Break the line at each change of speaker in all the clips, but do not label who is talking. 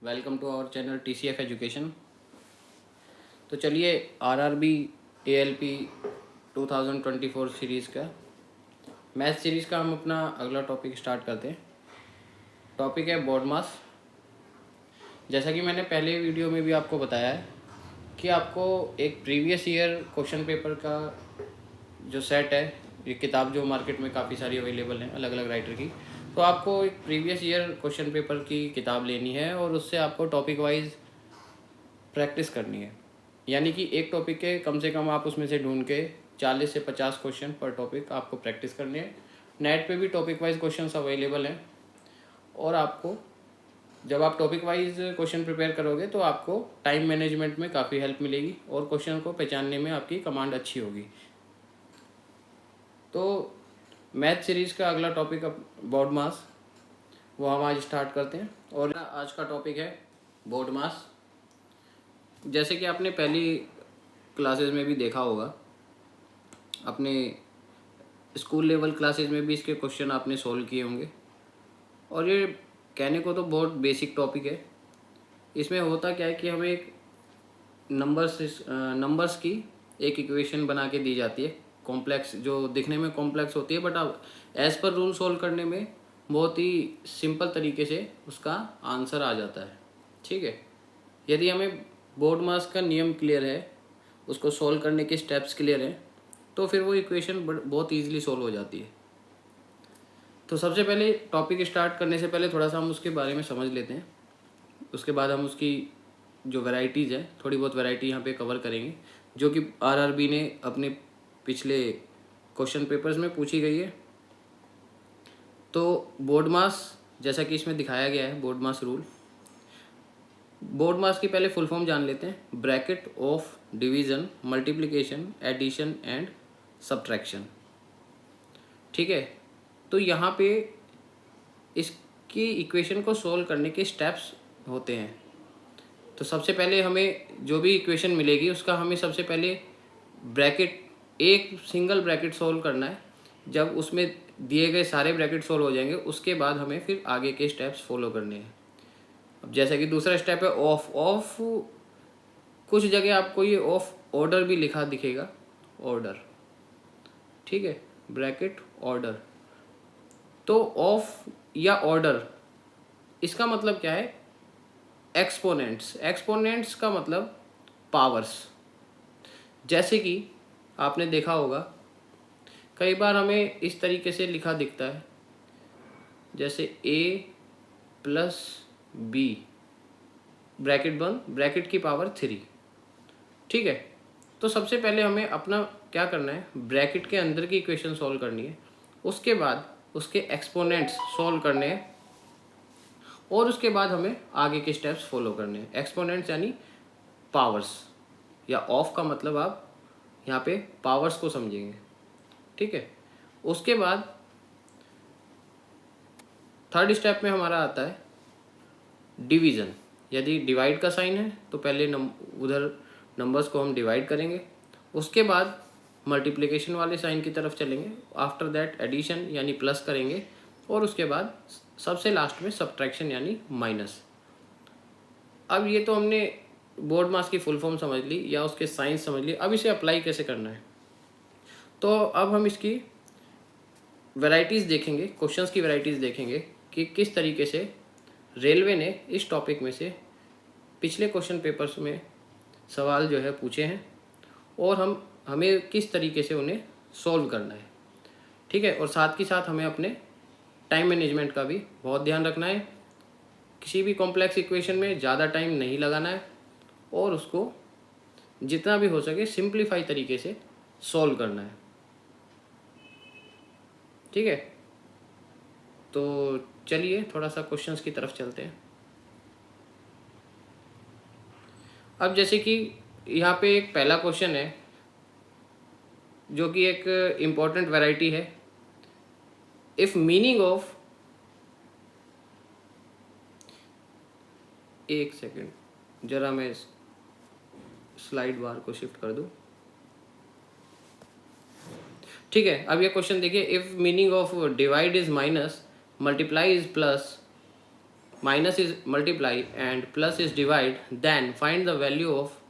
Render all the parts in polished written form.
Welcome to our channel TCF education. तो चलिए RRB ALP 2024 series का मैथ सीरीज़ का हम अपना अगला टॉपिक स्टार्ट करते हैं। टॉपिक है बोर्ड मास। जैसा कि मैंने पहले वीडियो में भी आपको बताया है कि आपको एक प्रीवियस ईयर क्वेश्चन पेपर का जो सेट है, ये किताब जो मार्केट में काफ़ी सारी अवेलेबल हैं अलग अलग राइटर की, तो आपको एक प्रीवियस ईयर क्वेश्चन पेपर की किताब लेनी है और उससे आपको टॉपिक वाइज प्रैक्टिस करनी है। यानी कि एक टॉपिक के कम से कम आप उसमें से ढूंढ के 40 से 50 क्वेश्चन पर टॉपिक आपको प्रैक्टिस करने हैं। नेट पे भी टॉपिक वाइज क्वेश्चंस अवेलेबल हैं और आपको जब आप टॉपिक वाइज क्वेश्चन प्रिपेयर करोगे तो आपको टाइम मैनेजमेंट में काफ़ी हेल्प मिलेगी और क्वेश्चन को पहचानने में आपकी कमांड अच्छी होगी। तो मैथ सीरीज़ का अगला टॉपिक अब बोर्ड मास, वो हम आज स्टार्ट करते हैं। और आज का टॉपिक है बोर्ड मास। जैसे कि आपने पहली क्लासेस में भी देखा होगा, अपने स्कूल लेवल क्लासेस में भी इसके क्वेश्चन आपने सॉल्व किए होंगे और ये कहने को तो बहुत बेसिक टॉपिक है। इसमें होता क्या है कि हमें एक नंबर्स की एक इक्वेशन बना के दी जाती है, कॉम्प्लेक्स, जो दिखने में कॉम्प्लेक्स होती है बट अब एज़ पर रूल सॉल्व करने में बहुत ही सिंपल तरीके से उसका आंसर आ जाता है। ठीक है, यदि हमें बोर्ड मास का नियम क्लियर है, उसको सॉल्व करने के स्टेप्स क्लियर हैं, तो फिर वो इक्वेशन बहुत ईजिली सॉल्व हो जाती है। तो सबसे पहले टॉपिक स्टार्ट करने से पहले थोड़ा सा हम उसके बारे में समझ लेते हैं। उसके बाद हम उसकी जो वैरायटीज़ है, थोड़ी बहुत वैरायटी यहाँ पे कवर करेंगे जो कि RRB ने अपने पिछले क्वेश्चन पेपर्स में पूछी गई है। तो बोर्ड मास, जैसा कि इसमें दिखाया गया है, BODMAS rule. BODMAS की पहले फुल फॉर्म जान लेते हैं। Bracket of division, multiplication, addition and subtraction. ठीक है, तो यहाँ पे इसकी इक्वेशन को सोल्व करने के स्टेप्स होते हैं। तो सबसे पहले हमें जो भी इक्वेशन मिलेगी उसका हमें सबसे पहले ब्रैकेट, एक सिंगल ब्रैकेट सोल्व करना है। जब उसमें दिए गए सारे ब्रैकेट सोल्व हो जाएंगे उसके बाद हमें फिर आगे के स्टेप्स फॉलो करने हैं। अब जैसा कि दूसरा स्टेप है ऑफ। ऑफ कुछ जगह आपको ये ऑफ ऑर्डर भी लिखा दिखेगा, ऑर्डर। ठीक है, ब्रैकेट ऑर्डर। तो ऑफ या ऑर्डर, इसका मतलब क्या है? एक्सपोनेंट्स। एक्सपोनेंट्स का मतलब पावर्स। जैसे कि आपने देखा होगा कई बार हमें इस तरीके से लिखा दिखता है, जैसे a प्लस बी ब्रैकेट बंद, ब्रैकेट की पावर 3। ठीक है, तो सबसे पहले हमें अपना क्या करना है, ब्रैकेट के अंदर की इक्वेशन सॉल्व करनी है, उसके बाद उसके एक्सपोनेंट्स सॉल्व करने हैं और उसके बाद हमें आगे के स्टेप्स फॉलो करने हैं। एक्सपोनेंट्स यानी पावर्स, या ऑफ का मतलब आप यहाँ पे पावर्स को समझेंगे। ठीक है, उसके बाद थर्ड स्टेप में हमारा आता है डिवीज़न। यदि डिवाइड का साइन है तो पहले उधर नंबर्स को हम डिवाइड करेंगे, उसके बाद मल्टीप्लिकेशन वाले साइन की तरफ चलेंगे, आफ्टर दैट एडिशन यानी प्लस करेंगे और उसके बाद सबसे लास्ट में सब्ट्रैक्शन यानी माइनस। अब ये तो हमने बोर्ड मास की फुल फॉर्म समझ ली या उसके साइंस समझ ली। अब इसे अप्लाई कैसे करना है, तो अब हम इसकी वैरायटीज़ देखेंगे, क्वेश्चंस की वैरायटीज़ देखेंगे कि किस तरीके से रेलवे ने इस टॉपिक में से पिछले क्वेश्चन पेपर्स में सवाल जो है पूछे हैं और हमें किस तरीके से उन्हें सॉल्व करना है। ठीक है, और साथ ही साथ हमें अपने टाइम मैनेजमेंट का भी बहुत ध्यान रखना है। किसी भी कॉम्प्लेक्स इक्वेशन में ज़्यादा टाइम नहीं लगाना है और उसको जितना भी हो सके सिंप्लीफाई तरीके से सॉल्व करना है। ठीक है, तो चलिए थोड़ा सा क्वेश्चंस की तरफ चलते हैं। अब जैसे कि यहाँ पे एक पहला क्वेश्चन है जो कि एक इम्पॉर्टेंट वैरायटी है। इफ मीनिंग ऑफ, एक सेकेंड जरा मैं स्लाइड बार को शिफ्ट कर दूं। ठीक है, अब ये क्वेश्चन देखिए। If meaning of divide is minus, multiply is plus, minus is multiply and plus is divide, then find the value of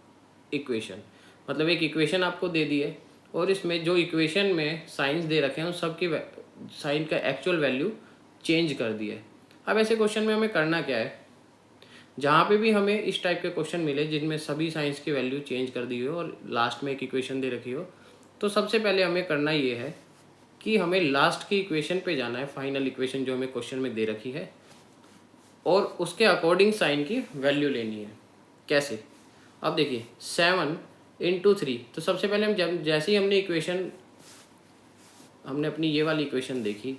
equation. मतलब एक इक्वेशन आपको दे दी है और इसमें जो इक्वेशन में साइंस दे रखे हैं उन सब की साइन का एक्चुअल वैल्यू चेंज कर दी है। अब ऐसे क्वेश्चन में हमें करना क्या है, जहाँ पे भी हमें इस टाइप के क्वेश्चन मिले जिनमें सभी साइंस की वैल्यू चेंज कर दी हो और लास्ट में एक इक्वेशन दे रखी हो, तो सबसे पहले हमें करना ये है कि हमें लास्ट की इक्वेशन पे जाना है, फाइनल इक्वेशन जो हमें क्वेश्चन में दे रखी है, और उसके अकॉर्डिंग साइन की वैल्यू लेनी है। कैसे? अब देखिए 7 × 3, तो सबसे पहले हम जब जैसे ही हमने इक्वेशन, हमने अपनी ये वाली इक्वेशन देखी,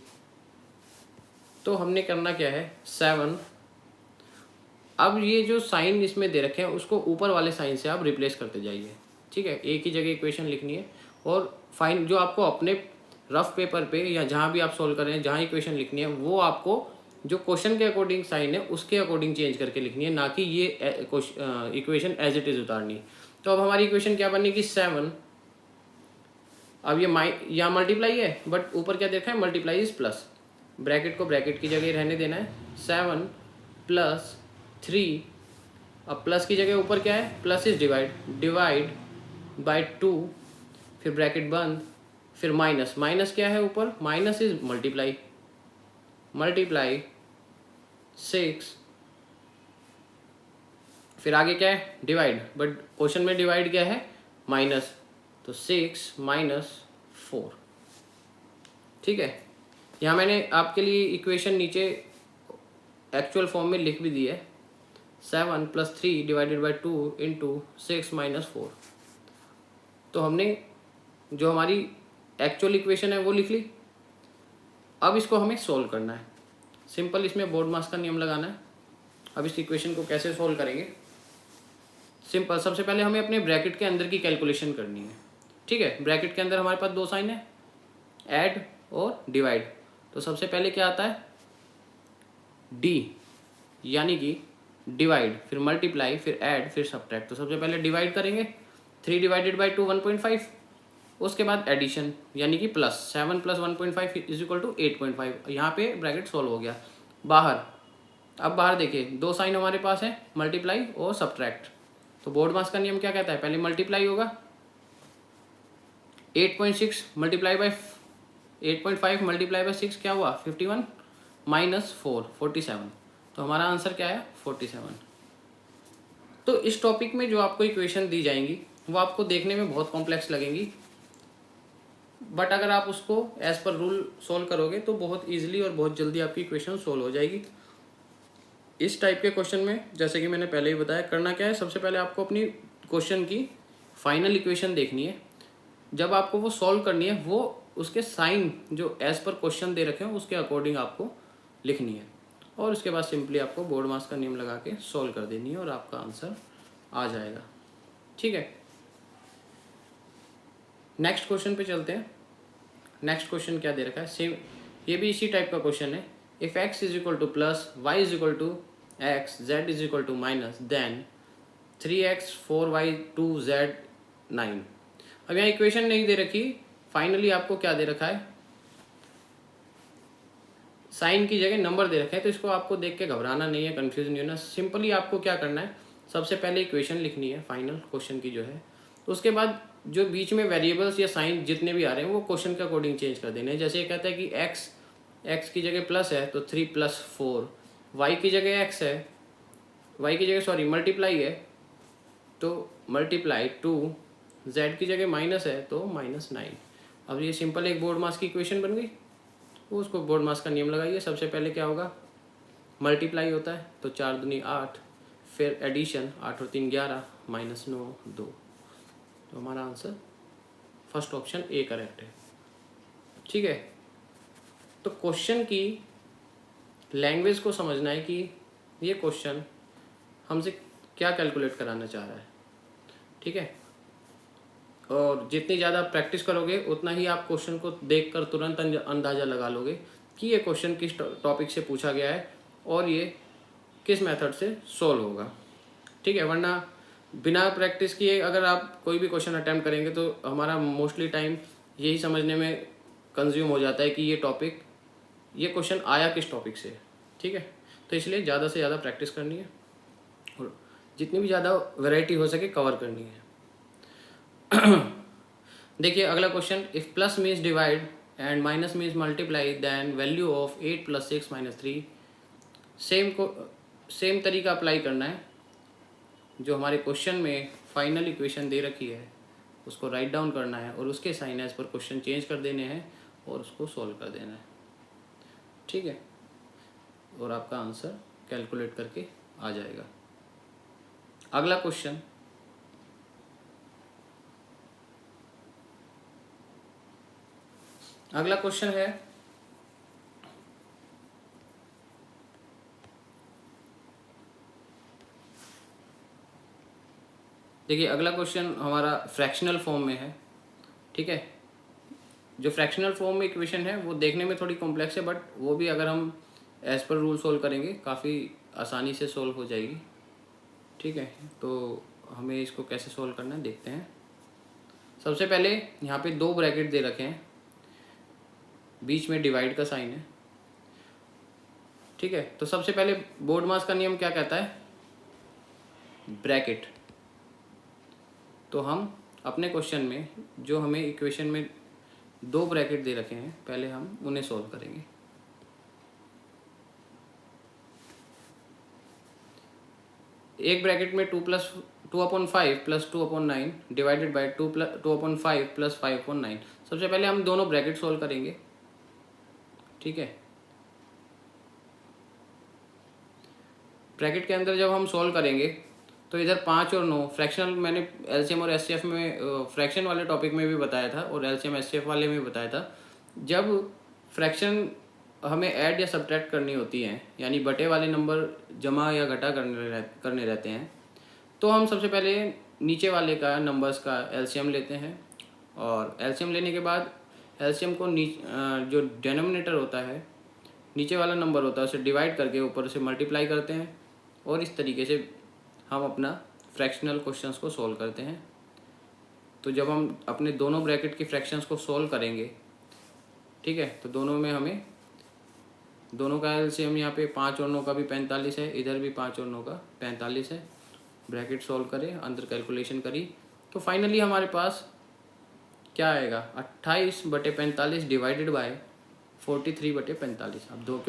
तो हमने करना क्या है 7, अब ये जो साइन इसमें दे रखे हैं उसको ऊपर वाले साइन से आप रिप्लेस करते जाइए। ठीक है, एक ही जगह इक्वेशन लिखनी है और फाइन जो आपको अपने रफ पेपर पे या जहाँ भी आप सोल्व कर रहे हैं जहाँ इक्वेशन लिखनी है वो आपको जो क्वेश्चन के अकॉर्डिंग साइन है उसके अकॉर्डिंग चेंज करके लिखनी है, ना कि ये इक्वेशन एज इट इज़ उतारनी है। तो अब हमारी इक्वेशन क्या बनेगी 7, अब ये यहाँ मल्टीप्लाई है बट ऊपर क्या देखा है मल्टीप्लाई इज प्लस, ब्रैकेट को ब्रैकेट की जगह रहने देना है, 7 + 3, अब प्लस की जगह ऊपर क्या है प्लस इज डिवाइड बाय 2, फिर ब्रैकेट बंद, फिर माइनस, माइनस क्या है ऊपर माइनस इज मल्टीप्लाई 6, फिर आगे क्या है डिवाइड, बट क्वेश्चन में डिवाइड क्या है माइनस, तो 6 - 4। ठीक है, यहाँ मैंने आपके लिए इक्वेशन नीचे एक्चुअल फॉर्म में लिख भी दी है, 7 + 3 / 2 × 6 - 4। तो हमने जो हमारी एक्चुअल इक्वेशन है वो लिख ली। अब इसको हमें सोल्व करना है, सिंपल इसमें बोर्ड मास का नियम लगाना है। अब इस इक्वेशन को कैसे सोल्व करेंगे, सिंपल, सबसे पहले हमें अपने ब्रैकेट के अंदर की कैलकुलेशन करनी है। ठीक है, ब्रैकेट के अंदर हमारे पास दो साइन है, ऐड और डिवाइड। तो सबसे पहले क्या आता है डी, यानी कि डिवाइड, फिर मल्टीप्लाई, फिर ऐड, फिर सब्ट्रैक्ट। तो सबसे पहले डिवाइड करेंगे, 3 / 2 1.5, उसके बाद एडिशन यानी कि प्लस, 7 + 1.5 = 8.5। यहाँ पे ब्रैकेट सॉल्व हो गया। बाहर, अब बाहर देखिए दो साइन हमारे पास है मल्टीप्लाई और सब्ट्रैक्ट। तो बोर्ड मास का नियम क्या कहता है, पहले मल्टीप्लाई होगा, 8.6 मल्टीप्लाई बाय 8.5 मल्टीप्लाई बाय 6 क्या हुआ 51 - 4 47। तो हमारा आंसर क्या है 47। तो इस टॉपिक में जो आपको इक्वेशन दी जाएंगी वो आपको देखने में बहुत कॉम्प्लेक्स लगेंगी, बट अगर आप उसको एज पर रूल सोल्व करोगे तो बहुत इजीली और बहुत जल्दी आपकी इक्वेशन सोल्व हो जाएगी। इस टाइप के क्वेश्चन में जैसे कि मैंने पहले ही बताया, करना क्या है, सबसे पहले आपको अपनी क्वेश्चन की फाइनल इक्वेशन देखनी है। जब आपको वो सॉल्व करनी है वो उसके साइन जो एज पर क्वेश्चन दे रखे हैं उसके अकॉर्डिंग आपको लिखनी है, और उसके बाद सिंपली आपको बोर्ड मास का नियम लगा के सॉल्व कर देनी है और आपका आंसर आ जाएगा। ठीक है, नेक्स्ट क्वेश्चन पे चलते हैं। नेक्स्ट क्वेश्चन क्या दे रखा है, सेम ये भी इसी टाइप का क्वेश्चन है। If x = +, y = x, z = -, then 3x 4y 2z 9। अब यहाँ इक्वेशन नहीं दे रखी, फाइनली आपको क्या दे रखा है, साइन की जगह नंबर दे रखे हैं। तो इसको आपको देख के घबराना नहीं है, कंफ्यूज नहीं होना। सिंपली आपको क्या करना है, सबसे पहले इक्वेशन लिखनी है फाइनल क्वेश्चन की जो है, तो उसके बाद जो बीच में वेरिएबल्स या साइन जितने भी आ रहे हैं वो क्वेश्चन के अकॉर्डिंग चेंज कर देने हैं। जैसे ये कहता है कि x की जगह प्लस है तो 3 + 4, y की जगह x है, y की जगह सॉरी मल्टीप्लाई है तो मल्टीप्लाई 2, z की जगह माइनस है तो -9। अब ये सिंपल एक बोर्ड मास की इक्वेशन बन गई। वो उसको बोर्ड मास का नियम लगाइए। सबसे पहले क्या होगा, मल्टीप्लाई होता है तो 4 दूनी 8, फिर एडिशन 8 और 3 11 -9 2। तो हमारा answer first option A correct है। ठीक है, तो क्वेश्चन की लैंग्वेज को समझना है कि ये क्वेश्चन हमसे क्या कैलकुलेट कराना चाह रहा है। ठीक है, और जितनी ज़्यादा प्रैक्टिस करोगे उतना ही आप क्वेश्चन को देखकर तुरंत अंदाज़ा लगा लोगे कि ये क्वेश्चन किस टॉपिक से पूछा गया है और ये किस मेथड से सॉल्व होगा। ठीक है, वरना बिना प्रैक्टिस किए अगर आप कोई भी क्वेश्चन अटैम्प्ट करेंगे तो हमारा मोस्टली टाइम यही समझने में कंज्यूम हो जाता है कि ये क्वेश्चन आया किस टॉपिक से। ठीक है, तो इसलिए ज़्यादा से ज़्यादा प्रैक्टिस करनी है और जितनी भी ज़्यादा वैरायटी हो सके कवर करनी है। देखिए अगला question, if plus means divide and minus means multiply then value of 8 + 6 - 3। Same तरीका अप्लाई करना है। जो हमारे क्वेश्चन में फाइनल इक्वेशन दे रखी है उसको राइट डाउन करना है और उसके sign as per question change कर देने हैं और उसको सॉल्व कर देना है, ठीक है, और आपका आंसर कैलकुलेट करके आ जाएगा। अगला क्वेश्चन, है देखिए अगला क्वेश्चन हमारा फ्रैक्शनल फॉर्म में है, ठीक है। जो फ्रैक्शनल फॉर्म में इक्वेशन है वो देखने में थोड़ी कॉम्प्लेक्स है, बट वो भी अगर हम एज पर रूल सोल्व करेंगे काफ़ी आसानी से सोल्व हो जाएगी, ठीक है। तो हमें इसको कैसे सोल्व करना है देखते हैं। सबसे पहले यहाँ पे 2 ब्रैकेट दे रखे हैं, बीच में डिवाइड का साइन है, ठीक है। तो सबसे पहले बोर्ड मास का नियम क्या कहता है, ब्रैकेट। तो हम अपने क्वेश्चन में जो हमें इक्वेशन में 2 ब्रैकेट दे रखे हैं पहले हम उन्हें सॉल्व करेंगे। एक ब्रैकेट में 2/5 + 2/9 डिवाइडेड बाई 2/5 + 5/9। सबसे पहले हम दोनों ब्रैकेट सॉल्व करेंगे, ठीक है। ब्रैकेट के अंदर जब हम सॉल्व करेंगे तो इधर 5 और 9 फ्रैक्शनल, मैंने एलसीएम और एचसीएफ में फ्रैक्शन वाले टॉपिक में भी बताया था और एलसीएम एचसीएफ वाले में भी बताया था। जब फ्रैक्शन हमें ऐड या सब्ट्रैक्ट करनी होती है, यानी बटे वाले नंबर जमा या घटा करने रहते हैं, तो हम सबसे पहले नीचे वाले का नंबर्स का एलसीएम लेते हैं और एलसीएम लेने के बाद एलसीएम को जो डिनोमिनेटर होता है, नीचे वाला नंबर होता है, उसे डिवाइड करके ऊपर से मल्टीप्लाई करते हैं और इस तरीके से हम अपना फ्रैक्शनल क्वेश्चंस को सॉल्व करते हैं। तो जब हम अपने दोनों ब्रैकेट के फ्रैक्शंस को सॉल्व करेंगे, ठीक है, तो दोनों में हमें दोनों का एलसीएम यहाँ पे 5 और 9 का भी 45 है, इधर भी 5 और 9 का 45 है। ब्रैकेट सॉल्व करें, अंदर कैलकुलेशन करी, तो फाइनली हमारे पास क्या आएगा, 28/45 डिवाइडेड बाय 43/45। अब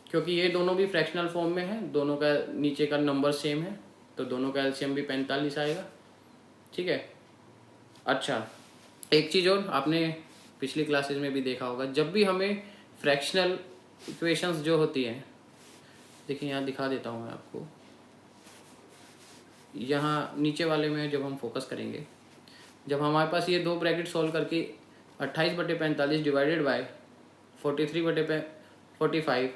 क्योंकि ये दोनों भी फ्रैक्शनल फॉर्म में है, दोनों का नीचे का नंबर सेम है, तो दोनों का एलसीएम भी 45 आएगा, ठीक है। अच्छा, एक चीज़ और आपने पिछली क्लासेस में भी देखा होगा, जब भी हमें फ्रैक्शनल इक्वेशंस जो होती हैं, देखिए यहाँ दिखा देता हूँ मैं आपको, यहाँ नीचे वाले में जब हम फोकस करेंगे, जब हमारे पास ये 2 ब्रैकेट सॉल्व करके 28/45 डिवाइडेड बाय 43/45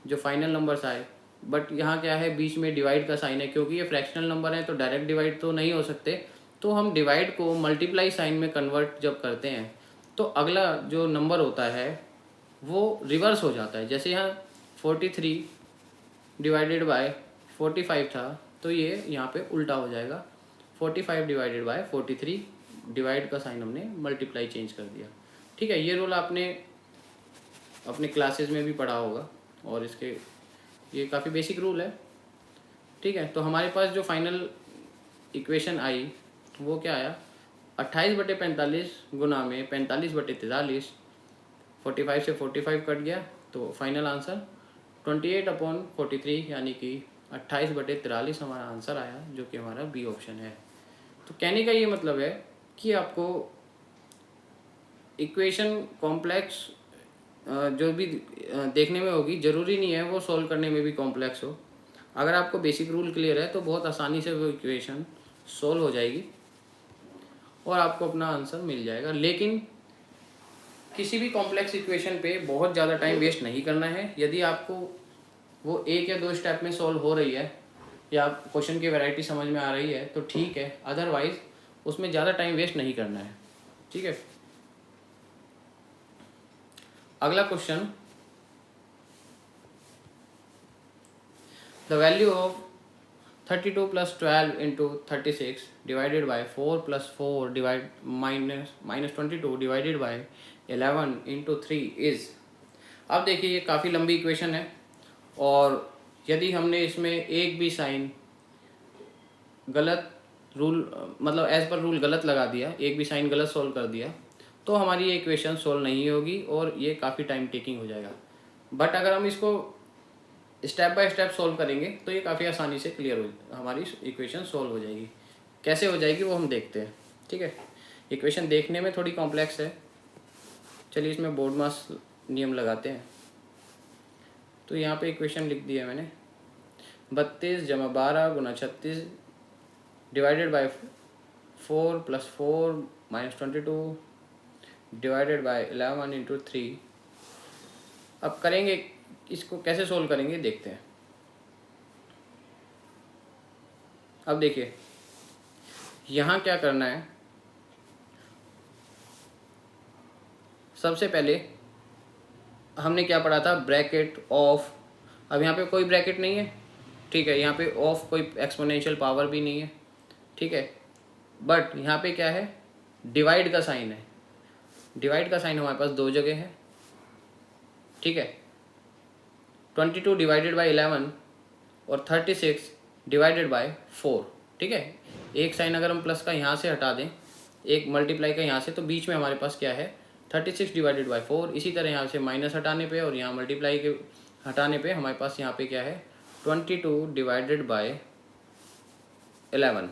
जो फाइनल नंबर्स आए, बट यहाँ क्या है, बीच में डिवाइड का साइन है, क्योंकि ये फ्रैक्शनल नंबर है तो डायरेक्ट डिवाइड तो नहीं हो सकते, तो हम डिवाइड को मल्टीप्लाई साइन में कन्वर्ट जब करते हैं तो अगला जो नंबर होता है वो रिवर्स हो जाता है। जैसे यहाँ 43 डिवाइडेड बाय 45 था, तो ये यहाँ पे उल्टा हो जाएगा, 45 डिवाइडेड बाय 43, डिवाइड का साइन हमने मल्टीप्लाई चेंज कर दिया, ठीक है। ये रूल आपने अपने क्लासेस में भी पढ़ा होगा और ये काफ़ी बेसिक रूल है, ठीक है। तो हमारे पास जो फाइनल इक्वेशन आई वो क्या आया, 28/45 गुना में 45/43, 45 से 45 कट गया, तो फाइनल आंसर 28/43 यानी कि 28/43 हमारा आंसर आया, जो कि हमारा बी ऑप्शन है। तो कहने का ये मतलब है कि आपको इक्वेशन कॉम्प्लेक्स जो भी देखने में होगी, ज़रूरी नहीं है वो सॉल्व करने में भी कॉम्प्लेक्स हो। अगर आपको बेसिक रूल क्लियर है तो बहुत आसानी से वो इक्वेशन सॉल्व हो जाएगी और आपको अपना आंसर मिल जाएगा। लेकिन किसी भी कॉम्प्लेक्स इक्वेशन पे बहुत ज़्यादा टाइम वेस्ट नहीं करना है। यदि आपको वो 1 या 2 स्टेप में सॉल्व हो रही है या क्वेश्चन की वैरायटी समझ में आ रही है तो ठीक है, अदरवाइज उसमें ज़्यादा टाइम वेस्ट नहीं करना है, ठीक है। अगला question, the value of 32 + 12 × 36 divided by 4 + 4 divide -22 divided by 11 × 3 is. अब देखिए ये काफ़ी लंबी इक्वेशन है और यदि हमने इसमें एक भी साइन गलत रूल मतलब एज पर रूल गलत लगा दिया, एक भी साइन गलत सॉल्व कर दिया, तो हमारी ये इक्वेशन सॉल्व नहीं होगी और ये काफ़ी टाइम टेकिंग हो जाएगा। बट अगर हम इसको स्टेप बाय स्टेप सॉल्व करेंगे तो ये काफ़ी आसानी से क्लियर हो, हमारी इक्वेशन सॉल्व हो जाएगी। कैसे हो जाएगी वो हम देखते हैं। ठीक है, इक्वेशन देखने में थोड़ी कॉम्प्लेक्स है। चलिए इसमें बोर्ड मास नियम लगाते हैं। तो यहाँ पे इक्वेशन लिख दिया मैंने, 32 जमा 12 गुना 36 divided by 4 plus 4 minus 22 divided by 11 into 3। अब करेंगे इसको, कैसे सोल्व करेंगे देखते हैं। अब देखिए यहाँ क्या करना है, सबसे पहले हमने क्या पढ़ा था, ब्रैकेट ऑफ। अब यहाँ पे कोई ब्रैकेट नहीं है, ठीक है, यहाँ पे ऑफ कोई एक्सपोनेंशियल पावर भी नहीं है, ठीक है, बट यहाँ पे क्या है, डिवाइड का साइन है। डिवाइड का साइन हमारे पास दो जगह है, ठीक है, 22 डिवाइडेड बाई 11 और 36 डिवाइडेड बाय 4, ठीक है। एक साइन अगर हम प्लस का यहाँ से हटा दें, एक मल्टीप्लाई का यहाँ से, तो बीच में हमारे पास क्या है, 36 डिवाइडेड बाय 4। इसी तरह यहाँ से माइनस हटाने पे और यहाँ मल्टीप्लाई के हटाने पे हमारे पास यहाँ पे क्या है, 22 डिवाइडेड बाय 11,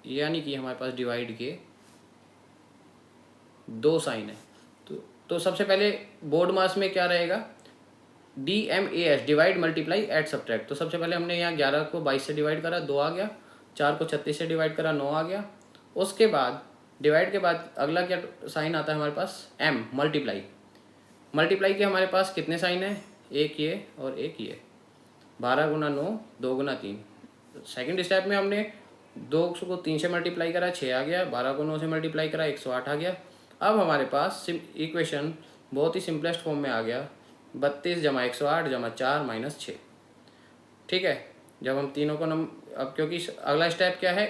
यानी कि हमारे पास डिवाइड के दो साइन है। तो सबसे पहले बोर्ड मास में क्या रहेगा, DMAS, divide multiply add subtract. तो सबसे पहले हमने यहाँ 11 को 22 से डिवाइड करा, 2 आ गया, 4 को 36 से डिवाइड करा, 9 आ गया। उसके बाद डिवाइड के बाद अगला क्या साइन आता है हमारे पास, M, मल्टीप्लाई। मल्टीप्लाई के हमारे पास कितने साइन है, एक ये और एक ये, 12 गुना 9 2 गुना 3। सेकेंड स्टेप में हमने 2 को 3 से मल्टीप्लाई करा, 6 आ गया, 12 को 9 से मल्टीप्लाई करा, 108 आ गया। अब हमारे पास इक्वेशन बहुत ही सिंपलेस्ट फॉर्म में आ गया, 32 जमा 108 जमा 4 माइनस 6, ठीक है। जब हम तीनों को अब क्योंकि अगला स्टेप क्या है,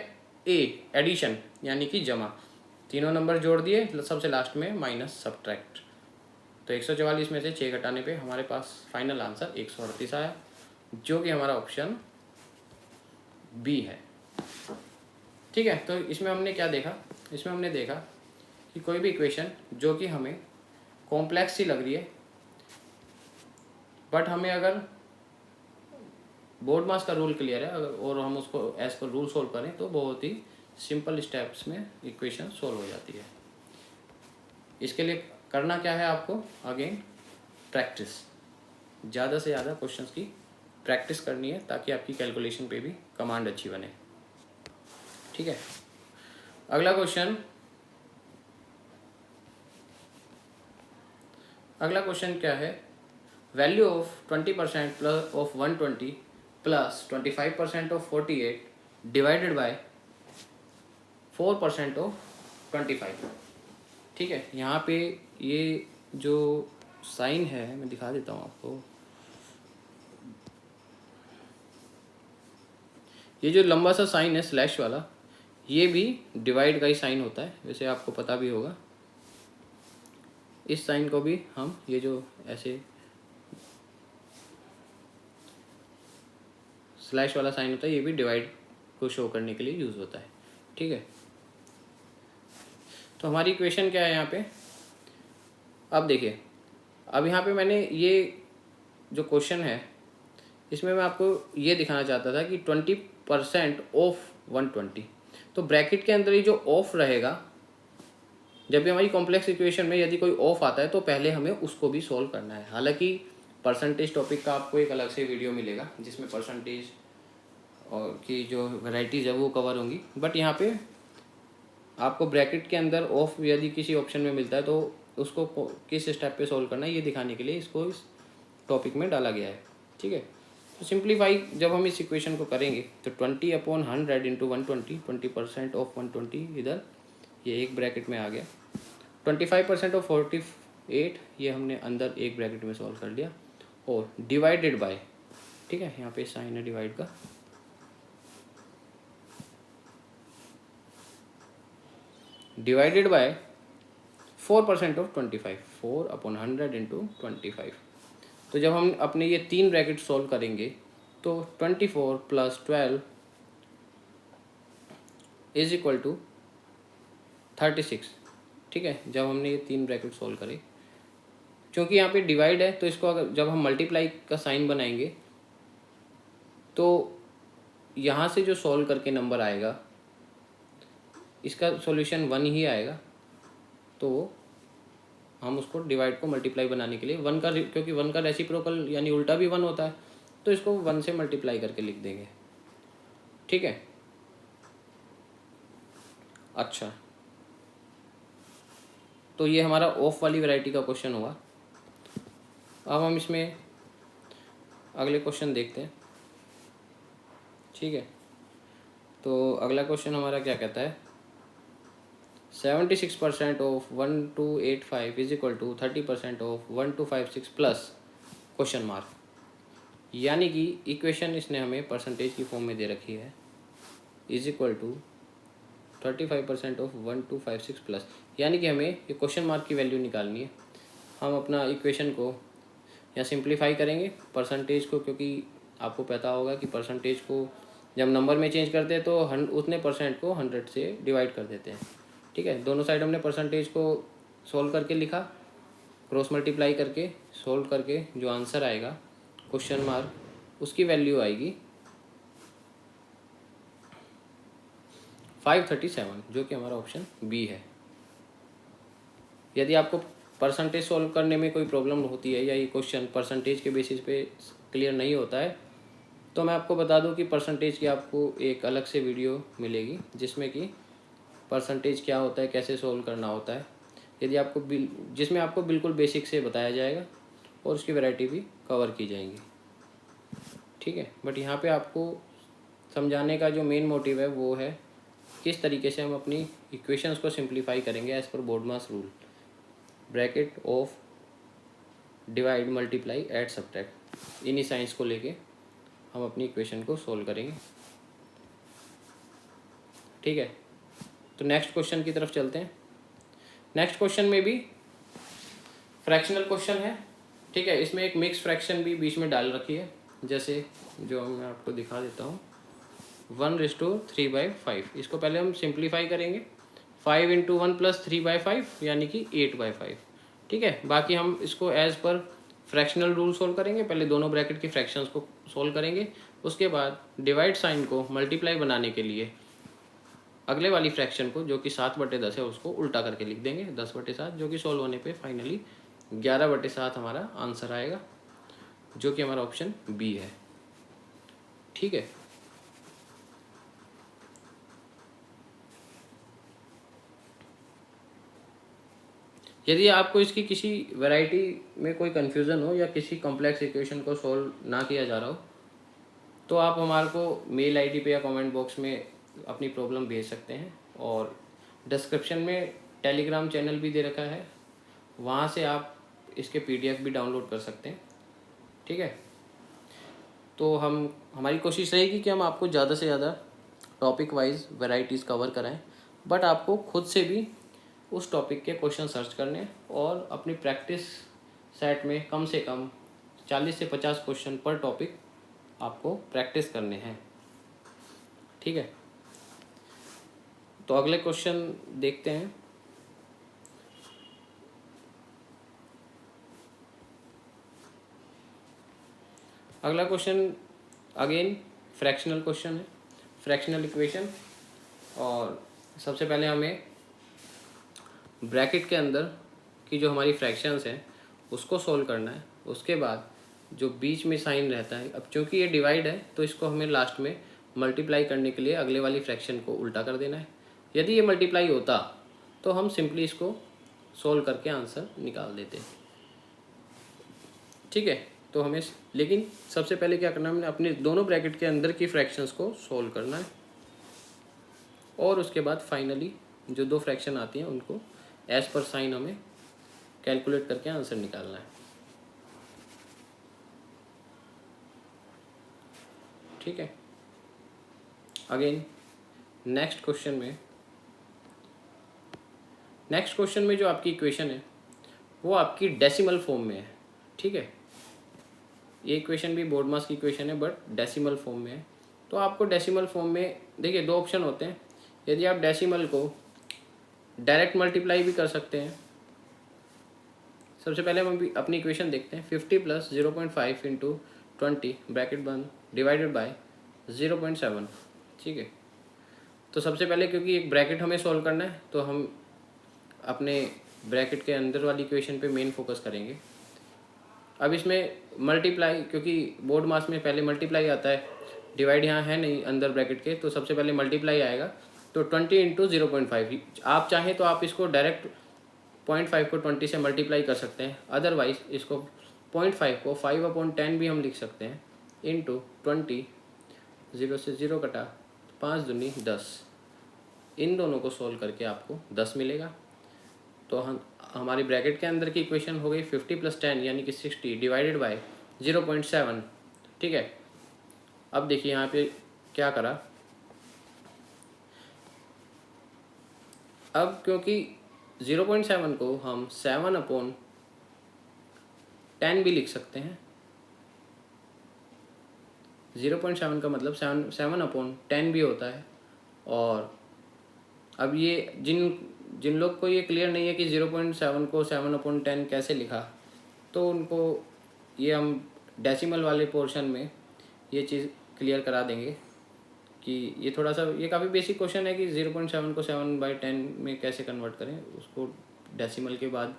एडिशन, यानी कि जमा, तीनों नंबर जोड़ दिए, सबसे लास्ट में माइनस सब्ट्रैक्ट। तो 144 में से 6 घटाने पे हमारे पास फाइनल आंसर 138 आया, जो कि हमारा ऑप्शन बी है, ठीक है। तो इसमें हमने क्या देखा, इसमें हमने देखा कि कोई भी इक्वेशन जो कि हमें कॉम्प्लेक्स सी लग रही है, बट हमें अगर बोर्ड मास का रूल क्लियर है अगर और हम उसको एज पर रूल सोल्व करें तो बहुत ही सिंपल स्टेप्स में इक्वेशन सोल्व हो जाती है। इसके लिए करना क्या है आपको, अगेन प्रैक्टिस, ज़्यादा से ज़्यादा क्वेश्चंस की प्रैक्टिस करनी है ताकि आपकी कैलकुलेशन पे भी कमांड अच्छी बने, ठीक है। अगला क्वेश्चन क्या है, value of 20% plus of 120 plus 25% of 48 divided by 4% of 25, ठीक है। यहाँ पे ये जो साइन है मैं दिखा देता हूँ आपको, ये जो लंबा सा साइन है स्लैश वाला, ये भी डिवाइड का ही साइन होता है, वैसे आपको पता भी होगा। इस साइन को भी हम ये जो ऐसे स्लैश वाला साइन होता है, ये भी डिवाइड को शो करने के लिए यूज़ होता है, ठीक है। तो हमारी इक्वेशन क्या है यहाँ पे, अब देखिए, अब यहाँ पे मैंने ये जो क्वेश्चन है इसमें मैं आपको ये दिखाना चाहता था कि 20% ऑफ 120, तो ब्रैकेट के अंदर ही जो ऑफ रहेगा, जब भी हमारी कॉम्प्लेक्स इक्वेशन में यदि कोई ऑफ आता है तो पहले हमें उसको भी सॉल्व करना है। हालांकि परसेंटेज टॉपिक का आपको एक अलग से वीडियो मिलेगा जिसमें परसेंटेज और की जो वैरायटीज़ है वो कवर होंगी, बट यहाँ पे आपको ब्रैकेट के अंदर ऑफ यदि किसी ऑप्शन में मिलता है तो उसको किस स्टेप पे सॉल्व करना है ये दिखाने के लिए इसको इस टॉपिक में डाला गया है, ठीक है। तो सिंप्लीफाई जब हम इस इक्वेशन को करेंगे तो 20/100 इंटू 120, 20% ऑफ 120 इधर ये एक ब्रैकेट में आ गया, 25% ऑफ 48 ये हमने अंदर एक ब्रैकेट में सॉल्व कर लिया, और डिवाइडेड बाय, ठीक है, यहाँ पे साइन है डिवाइड का, डिवाइडेड बाय 4% ऑफ 25, 4/100 इंटू 25, तो जब हम अपने ये 3 ब्रैकेट सॉल्व करेंगे तो 24 + 12 इज इक्वल टू 36। ठीक है, जब हमने ये 3 ब्रैकेट सॉल्व करे, क्योंकि यहाँ पे डिवाइड है तो इसको अगर जब हम मल्टीप्लाई का साइन बनाएंगे तो यहाँ से जो सॉल्व करके नंबर आएगा इसका सॉल्यूशन 1 ही आएगा। तो हम उसको डिवाइड को मल्टीप्लाई बनाने के लिए 1 का, क्योंकि 1 का रेसिप्रोकल यानी उल्टा भी 1 होता है, तो इसको 1 से मल्टीप्लाई करके लिख देंगे। ठीक है, अच्छा, तो ये हमारा ऑफ वाली वैरायटी का क्वेश्चन हुआ। अब हम इसमें अगले क्वेश्चन देखते हैं। ठीक है, तो अगला क्वेश्चन हमारा क्या कहता है, 76% of 1285 is equal to 30% of 1256 plus question mark. यानी कि इक्वेशन इसने हमें परसेंटेज की फॉर्म में दे रखी है, is equal to 35% of 1256 plus, यानी कि हमें ये क्वेश्चन मार्क की वैल्यू निकालनी है। हम अपना इक्वेशन को या सिंप्लीफाई करेंगे परसेंटेज को, क्योंकि आपको पता होगा कि परसेंटेज को जब नंबर में चेंज करते हैं तो उतने परसेंट को 100 से डिवाइड कर देते हैं। ठीक है, दोनों साइड हमने परसेंटेज को सोल्व करके लिखा, क्रॉस मल्टीप्लाई करके सोल्व करके जो आंसर आएगा क्वेश्चन मार्क, उसकी वैल्यू आएगी 537, जो कि हमारा ऑप्शन बी है। यदि आपको परसेंटेज सोल्व करने में कोई प्रॉब्लम होती है या ये क्वेश्चन परसेंटेज के बेसिस पे क्लियर नहीं होता है, तो मैं आपको बता दूं कि परसेंटेज की आपको एक अलग से वीडियो मिलेगी जिसमें कि परसेंटेज क्या होता है, कैसे सोल्व करना होता है, यदि आपको जिसमें आपको बिल्कुल बेसिक से बताया जाएगा और उसकी वैरायटी भी कवर की जाएंगी। ठीक है, बट यहाँ पे आपको समझाने का जो मेन मोटिव है वो है किस तरीके से हम अपनी इक्वेशंस को सिंप्लीफाई करेंगे एज पर BODMAS rule, bracket of divide multiply add subtract, इन्हीं साइंस को लेके हम अपनी इक्वेशन को सोल्व करेंगे। ठीक है, तो नेक्स्ट क्वेश्चन की तरफ चलते हैं। नेक्स्ट क्वेश्चन में भी फ्रैक्शनल क्वेश्चन है। ठीक है, इसमें एक मिक्स फ्रैक्शन भी बीच में डाल रखी है, जैसे जो मैं आपको दिखा देता हूँ, 1:3/5। इसको पहले हम सिंप्लीफाई करेंगे, 5 × 1 + 3/5 यानी कि 8/5। ठीक है, बाकी हम इसको as per fractional rule solve करेंगे। पहले दोनों ब्रैकेट की फ्रैक्शंस को सोल्व करेंगे, उसके बाद डिवाइड साइन को मल्टीप्लाई बनाने के लिए अगले वाली फ्रैक्शन को जो कि 7/10 है उसको उल्टा करके लिख देंगे, 10/7, जो कि सोल्व होने पे फाइनली 11/7 हमारा आंसर आएगा, जो कि हमारा ऑप्शन बी है। ठीक है, यदि आपको इसकी किसी वैरायटी में कोई कन्फ्यूज़न हो या किसी कॉम्प्लेक्स इक्वेशन को सॉल्व ना किया जा रहा हो, तो आप हमारे को मेल आईडी पे या कमेंट बॉक्स में अपनी प्रॉब्लम भेज सकते हैं, और डिस्क्रिप्शन में टेलीग्राम चैनल भी दे रखा है, वहाँ से आप इसके पीडीएफ भी डाउनलोड कर सकते हैं। ठीक है, तो हमारी कोशिश रहेगी कि हम आपको ज़्यादा से ज़्यादा टॉपिक वाइज वैरायटीज़ कवर कराएं, बट आपको खुद से भी उस टॉपिक के क्वेश्चन सर्च करने और अपनी प्रैक्टिस सेट में कम से कम 40 से 50 क्वेश्चन पर टॉपिक आपको प्रैक्टिस करने हैं। ठीक है, तो अगले क्वेश्चन देखते हैं। अगला क्वेश्चन अगेन फ्रैक्शनल क्वेश्चन है, फ्रैक्शनल इक्वेशन, और सबसे पहले हमें ब्रैकेट के अंदर की जो हमारी फ्रैक्शंस हैं उसको सोल्व करना है। उसके बाद जो बीच में साइन रहता है, अब चूँकि ये डिवाइड है तो इसको हमें लास्ट में मल्टीप्लाई करने के लिए अगले वाली फ्रैक्शन को उल्टा कर देना है। यदि ये मल्टीप्लाई होता तो हम सिंपली इसको सोल्व करके आंसर निकाल देते। ठीक है, तो हमें लेकिन सबसे पहले क्या करना है, हमने अपने दोनों ब्रैकेट के अंदर की फ्रैक्शंस को सोल्व करना है, और उसके बाद फाइनली जो दो फ्रैक्शन आती हैं उनको एज पर साइन हमें कैलकुलेट करके आंसर निकालना है। ठीक है, अगेन नेक्स्ट क्वेश्चन में जो आपकी इक्वेशन है वो आपकी डेसिमल फॉर्म में है। ठीक है, ये इक्वेशन भी बोर्ड मास की इक्वेशन है बट डेसिमल फॉर्म में है। तो आपको डेसिमल फॉर्म में देखिए दो ऑप्शन होते हैं, यदि आप डेसिमल को डायरेक्ट मल्टीप्लाई भी कर सकते हैं। सबसे पहले हम अपनी इक्वेशन देखते हैं, 50 प्लस 0.5 इंटू 20 ब्रैकेट बंद डिवाइडेड बाय 0.7। ठीक है, तो सबसे पहले क्योंकि एक ब्रैकेट हमें सॉल्व करना है तो हम अपने ब्रैकेट के अंदर वाली इक्वेशन पे मेन फोकस करेंगे। अब इसमें मल्टीप्लाई, क्योंकि बोर्ड मास में पहले मल्टीप्लाई आता है, डिवाइड यहाँ है नहीं अंदर ब्रैकेट के, तो सबसे पहले मल्टीप्लाई आएगा। तो 20 इंटू 0.5, आप चाहें तो आप इसको डायरेक्ट 0.5 को 20 से मल्टीप्लाई कर सकते हैं, अदरवाइज इसको 0.5 को 5/10 भी हम लिख सकते हैं, इंटू 20, 0 से 0 कटा, 5 दूनी 10, इन दोनों को सोल्व करके आपको 10 मिलेगा। तो हम हमारी ब्रैकेट के अंदर की इक्वेशन हो गई 50 प्लस 10 यानी कि 60 डिवाइडेड बाय 0.7। ठीक है, अब देखिए यहाँ पे क्या करा, अब क्योंकि 0.7 को हम 7/10 भी लिख सकते हैं, 0.7 का मतलब 7/10 भी होता है। और अब ये जिन लोग को ये क्लियर नहीं है कि 0.7 को 7/10 कैसे लिखा, तो उनको ये हम डेसिमल वाले पोर्शन में ये चीज़ क्लियर करा देंगे कि ये थोड़ा सा, ये काफ़ी बेसिक क्वेश्चन है कि 0.7 को 7/10 में कैसे कन्वर्ट करें उसको डेसिमल के बाद।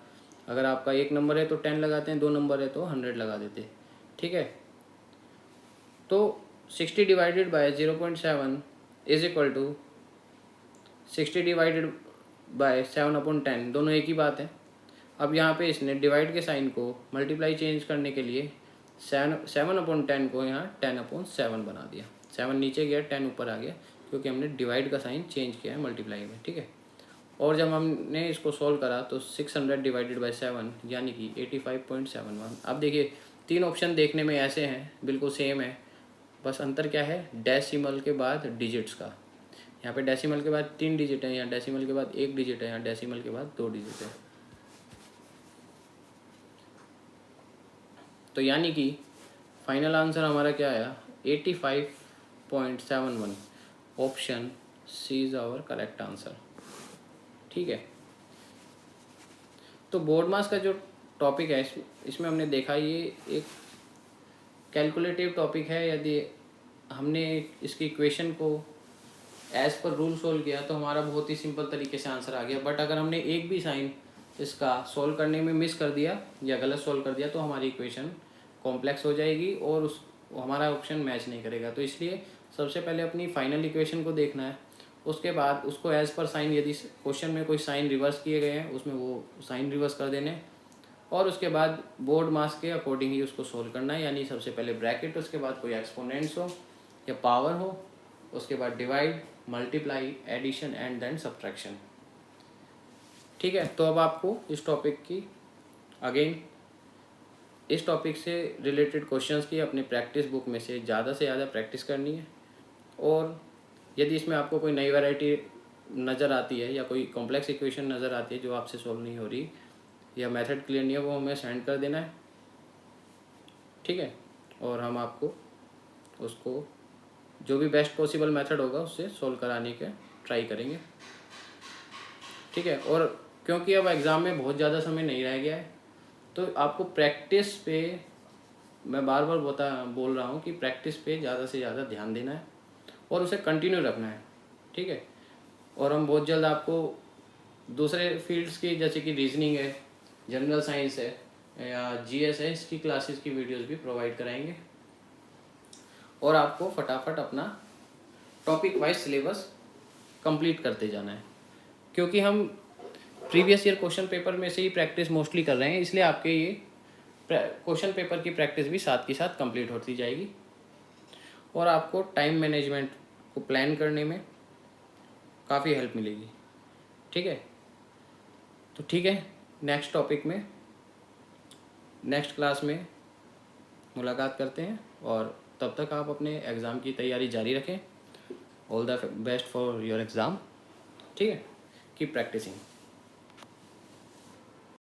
अगर आपका एक नंबर है तो 10 लगाते हैं, 2 नंबर है तो 100 लगा देते हैं। ठीक है, तो 60 divided by 0.7 is equal to 60 divided by 7/10, दोनों एक ही बात है। अब यहाँ पे इसने डिवाइड के साइन को मल्टीप्लाई चेंज करने के लिए 7/10 को यहाँ 10/7 बना दिया। 7 नीचे गया, 10 ऊपर आ गया, क्योंकि हमने डिवाइड का साइन चेंज किया है मल्टीप्लाई में। ठीक है, और जब हमने इसको सॉल्व करा तो 600 डिवाइडेड बाय 7 यानी कि 85.71। अब देखिए तीन ऑप्शन देखने में ऐसे हैं, बिल्कुल सेम है, बस अंतर क्या है, डेसिमल के बाद डिजिट्स का। यहाँ पे डेसिमल के बाद 3 डिजिट है, यहाँ डेसिमल के बाद 1 डिजिट है, यहाँ डेसिमल के बाद 2 डिजिट है। तो यानी कि फाइनल आंसर हमारा क्या आया, 85.71। Option C is our correct answer. ठीक है, तो बोर्ड मास का जो टॉपिक है इसमें हमने देखा ये एक कैलकुलेटिव टॉपिक है। यदि हमने इसकी इक्वेशन को एज पर रूल सोल्व किया तो हमारा बहुत ही सिंपल तरीके से आंसर आ गया। बट अगर हमने एक भी साइन इसका सोल्व करने में मिस कर दिया या गलत सोल्व कर दिया तो हमारी इक्वेशन कॉम्प्लेक्स हो जाएगी और उस हमारा ऑप्शन मैच नहीं करेगा। तो इसलिए सबसे पहले अपनी फाइनल इक्वेशन को देखना है, उसके बाद उसको एज पर साइन, यदि क्वेश्चन में कोई साइन रिवर्स किए गए हैं उसमें वो साइन रिवर्स कर देने, और उसके बाद बोर्ड मास के अकॉर्डिंग ही उसको सोल्व करना है। यानी सबसे पहले ब्रैकेट, उसके बाद कोई एक्सपोनेंट्स हो या पावर हो, उसके बाद divide, multiply, addition and then subtraction. ठीक है, तो अब आपको इस टॉपिक की अगेन इस टॉपिक से रिलेटेड क्वेश्चंस की अपने प्रैक्टिस बुक में से ज़्यादा प्रैक्टिस करनी है। और यदि इसमें आपको कोई नई वैरायटी नज़र आती है या कोई कॉम्प्लेक्स इक्वेशन नज़र आती है जो आपसे सॉल्व नहीं हो रही या मेथड क्लियर नहीं है, वो हमें सेंड कर देना है। ठीक है, और हम आपको उसको जो भी बेस्ट पॉसिबल मेथड होगा उससे सॉल्व कराने के ट्राई करेंगे। ठीक है, और क्योंकि अब एग्ज़ाम में बहुत ज़्यादा समय नहीं रह गया है तो आपको प्रैक्टिस पे, मैं बार बार बोल रहा हूँ कि प्रैक्टिस पे ज़्यादा से ज़्यादा ध्यान देना है और उसे कंटिन्यू रखना है। ठीक है, और हम बहुत जल्द आपको दूसरे फील्ड्स की, जैसे कि रीजनिंग है, जनरल साइंस है या जीएस है, इसकी क्लासेस की वीडियोस भी प्रोवाइड कराएंगे और आपको फटाफट अपना टॉपिक वाइज सिलेबस कंप्लीट करते जाना है। क्योंकि हम प्रीवियस ईयर क्वेश्चन पेपर में से ही प्रैक्टिस मोस्टली कर रहे हैं, इसलिए आपके ये क्वेश्चन पेपर की प्रैक्टिस भी साथ के साथ कंप्लीट होती जाएगी और आपको टाइम मैनेजमेंट को प्लान करने में काफ़ी हेल्प मिलेगी। ठीक है, तो ठीक है, नेक्स्ट टॉपिक में नेक्स्ट क्लास में मुलाकात करते हैं और तब तक आप अपने एग्ज़ाम की तैयारी जारी रखें। All the best for your exam. ठीक है, कीप प्रैक्टिसिंग।